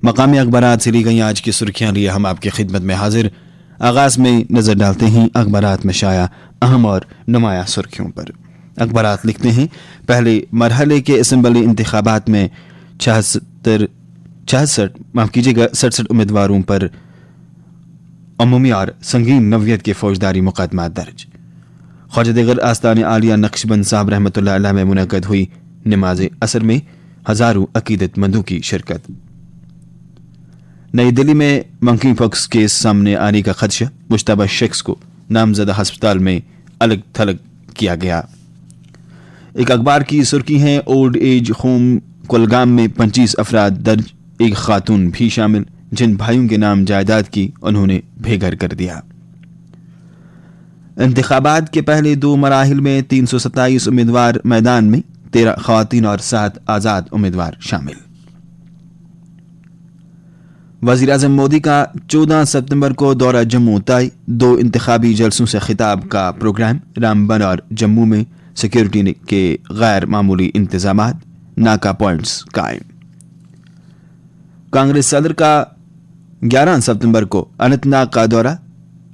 مقامی اخبارات سے لی گئی آج کی سرخیاں لیے ہم آپ کی خدمت میں حاضر۔ آغاز میں نظر ڈالتے ہیں اخبارات میں شائع اہم اور نمایاں سرخیوں پر۔ اخبارات لکھتے ہیں پہلے مرحلے کے اسمبلی انتخابات میں 67 امیدواروں پر عمومی اور سنگین نوعیت کے فوجداری مقدمات درج۔ خواجہ دیگر آستان عالیہ نقشبند صاحب رحمۃ اللہ علیہ میں منعقد ہوئی نماز عصر میں ہزاروں عقیدت مندوں کی شرکت۔ نئی دلی میں منکی پاکس کیس سامنے آنے کا خدشہ، مشتبہ شخص کو نامزدہ ہسپتال میں الگ تھلگ کیا گیا۔ ایک اخبار کی سرخی ہے اولڈ ایج ہوم کولگام میں 25 افراد درج، ایک خاتون بھی شامل، جن بھائیوں کے نام جائیداد کی انہوں نے بے گھر کر دیا۔ انتخابات کے پہلے 2 مراحل میں 327 امیدوار میدان میں، 13 خواتین اور 7 آزاد امیدوار شامل۔ وزیراعظم مودی کا 14 ستمبر کو دورہ جموں طے، 2 انتخابی جلسوں سے خطاب کا پروگرام۔ رامبن اور جموں میں سیکورٹی کے غیر معمولی انتظامات، ناکا پوائنٹس قائم۔ کانگریس صدر کا 11 ستمبر کو اننت ناگ کا دورہ،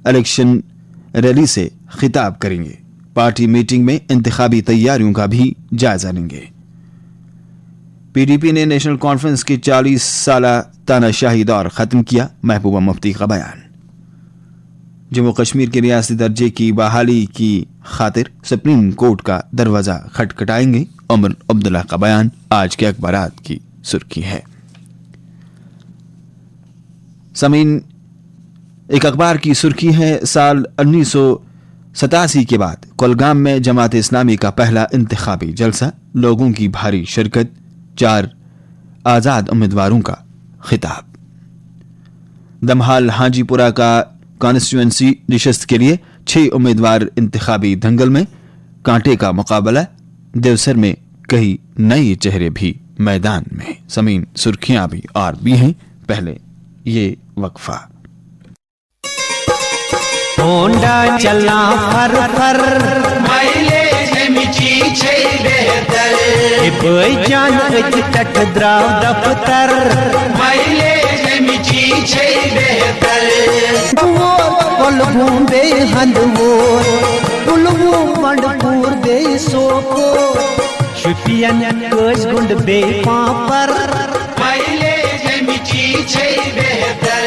الیکشن ریلی سے خطاب کریں گے۔ پارٹی میٹنگ میں انتخابی تیاریوں کا بھی جائزہ لیں گے۔ پی ڈی پی نے نیشنل کانفرنس کی 40 سالہ تانا شاہی دور ختم کیا، محبوبہ مفتی کا بیان۔ جموں کشمیر کے ریاستی درجے کی بحالی کی خاطر سپریم کورٹ کا دروازہ کھٹکھٹائیں گے، عمر عبداللہ کا بیان آج کے اخبارات کی سرخی ہے۔ سامعین، ایک اخبار کی سرخی ہے سال 1987 کے بعد کولگام میں جماعت اسلامی کا پہلا انتخابی جلسہ، لوگوں کی بھاری شرکت، 4 آزاد امیدواروں کا خطاب۔ دمہال ہانجی پورہ کا کانسٹیچوئنسی نشست کے لیے 6 امیدوار انتخابی دنگل میں، کانٹے کا مقابلہ، دیوسر میں کئی نئے چہرے بھی میدان میں۔ سامعین، سرخیاں بھی اور بھی ہیں، پہلے یہ وقفہ۔ ہونڈا چلا فر فر مائلیج مچی چھے بہتر، بھائی جان اج تک دراو دفتر، مائلیج مچی چھے بہتر۔ کولگام دے ہندوور، کولگام منڈ پور دے سوپو، شپین کس گنڈ بے پاپر، مائلیج مچی چھے بہتر۔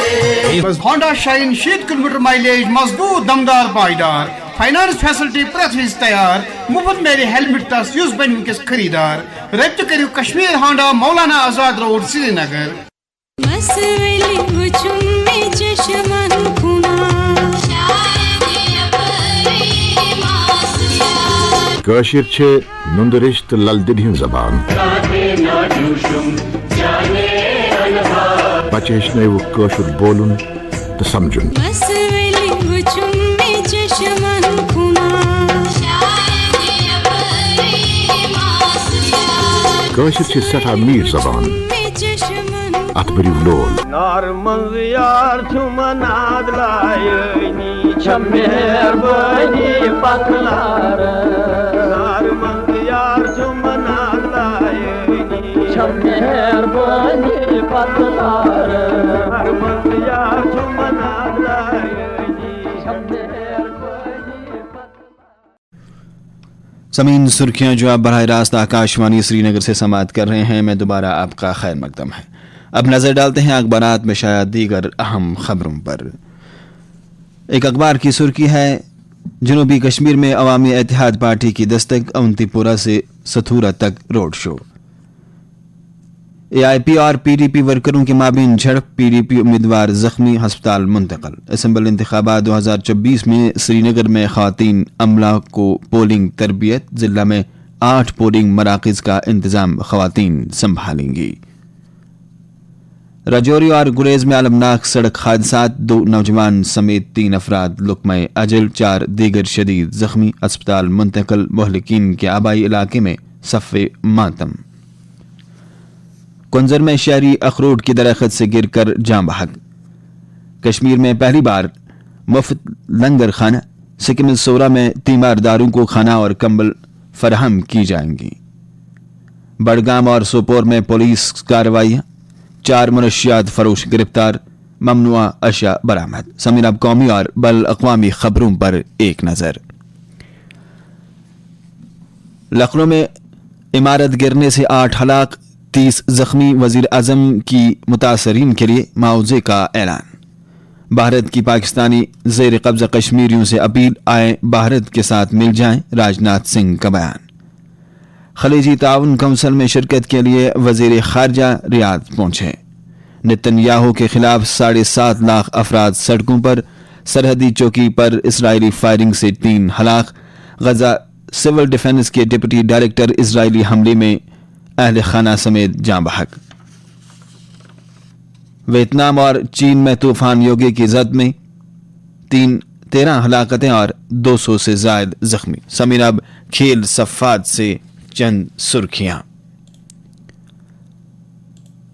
ہونڈا شائن 6 کلومیٹر مائلیج، مضبوط دمدار پائیدار، فائنانس فیسلٹی پریت وز تیار، مفت میرے ہیلمٹ تس یس بن ونکس خریدار۔ رابطہ کرو کشمیر ہونڈا، مولانا آزاد روڈ، سری نگر۔ کٲشِر چھِ نُندرِش تہٕ للدِد ہٕنٛز زبان۔ بچہِ ہیٚچھنٲوُکھ کٲشُر بولُن تہٕ سمجُن۔ کٲشِر چھِ سٮ۪ٹھاہ میٖٹھ زبان، اَتھ بٔرِو لول۔ نار منٛز یار چھُم ناد لایٲنی، چھےٚ مہربٲنی پتلار۔ نار منٛز یار چھُم ناد لایٲنی، چھےٚ مہربٲنی پتلار۔ نار منٛز یار چھُم ناد لایٲنی، چھےٚ مہربٲنی پتلار۔ سامعین، سرخیاں جو آپ براہ راست آکاشوانی سری نگر سے سماعت کر رہے ہیں، میں دوبارہ آپ کا خیر مقدم ہے۔ اب نظر ڈالتے ہیں اخبارات میں شائع دیگر اہم خبروں پر۔ ایک اخبار کی سرخی ہے جنوبی کشمیر میں عوامی اتحاد پارٹی کی دستک، اونتی پورہ سے ستھورا تک روڈ شو۔ اے آئی پی اور پی ڈی پی ورکروں کے مابین جھڑپ، پی ڈی پی امیدوار زخمی، ہسپتال منتقل۔ اسمبلی انتخابات 2024 میں سری نگر میں خواتین عملہ کو پولنگ تربیت، ضلع میں 8 پولنگ مراکز کا انتظام خواتین سنبھالیں گی۔ راجوری اور گریز میں المناک سڑک حادثات، 2 نوجوان سمیت 3 افراد لقمہ اجل، 4 دیگر شدید زخمی، اسپتال منتقل۔ مہلکین کے آبائی علاقے میں صف ماتم۔ کنزر میں شہری اخروٹ کی درخت سے گر کر جاں بحق۔ کشمیر میں پہلی بار مفت لنگر خانہ، سکم سورا میں تیمارداروں کو کھانا اور کمبل فراہم کی جائیں گی۔ بڑگام اور سوپور میں پولیس کارروائیاں، 4 منشیات فروش گرفتار، ممنوعہ اشیاء برآمد۔ سمیر اب قومی اور بین الاقوامی خبروں پر ایک نظر۔ لکھنؤ میں عمارت گرنے سے 8 ہلاک، 30 زخمی، وزیر اعظم کی متاثرین کے لیے معاوضے کا اعلان۔ بھارت کی پاکستانی زیر قبضہ کشمیریوں سے اپیل، آئیں بھارت کے ساتھ مل جائیں، راج ناتھ سنگھ کا بیان۔ خلیجی تعاون کونسل میں شرکت کے لیے وزیر خارجہ ریاض پہنچے۔ نتن یاہو کے خلاف 7.5 لاکھ افراد سڑکوں پر، سرحدی چوکی پر اسرائیلی فائرنگ سے 3 ہلاک۔ غزہ سول ڈیفنس کے ڈپٹی ڈائریکٹر اسرائیلی حملے میں اہل خانہ سمیت جاں بحق۔ ویتنام اور چین میں طوفان یوگی کی زد میں 13 ہلاکتیں اور 200 سے زائد زخمی۔ سمیر اب کھیل صفحات سے چند سرخیاں۔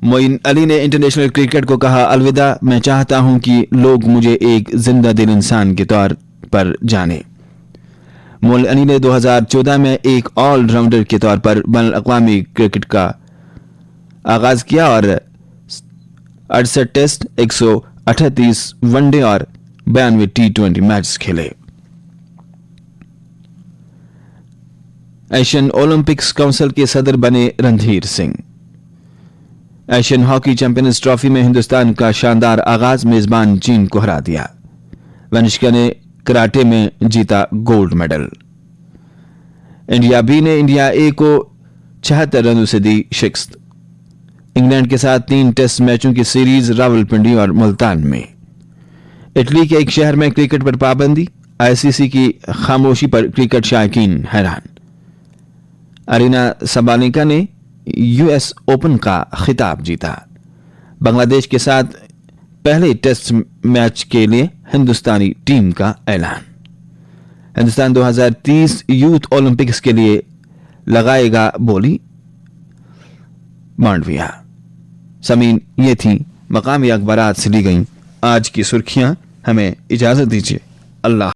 معین علی نے انٹرنیشنل کرکٹ کو کہا الوداع، میں چاہتا ہوں کہ لوگ مجھے ایک زندہ دل انسان کے طور پر جانیں۔ معین علی نے 2014 میں ایک آل راؤنڈر کے طور پر بین الاقوامی کرکٹ کا آغاز کیا اور 68 ٹیسٹ، 138 ون ڈے اور 92 T20 میچز کھیلے۔ ایشین اولمپکس کونسل کے صدر بنے Randhir Singh. Asian hockey champions trophy میں ہندوستان کا شاندار آغاز، میزبان چین کو ہرا دیا۔ ونشکا نے کراٹے میں جیتا گولڈ میڈل۔ انڈیا بی نے انڈیا اے کو 76 رنوں سے دی شکست۔ انگلینڈ کے ساتھ 3 ٹیسٹ میچوں کی سیریز راولپنڈی اور ملتان میں۔ اٹلی کے ایک شہر میں کرکٹ پر پابندی، آئی سی سی کی خاموشی پر کرکٹ شائقین حیران۔ ارینا سابالینکا نے یو ایس اوپن کا خطاب جیتا۔ بنگلہ دیش کے ساتھ پہلے ٹیسٹ میچ کے لیے ہندوستانی ٹیم کا اعلان۔ ہندوستان 2030 یوتھ اولمپکس کے لیے لگائے گا بولی، مانڈویا۔ سمین، یہ تھی مقامی اخبارات سے لی گئیں آج کی سرخیاں۔ ہمیں اجازت دیجیے، اللہ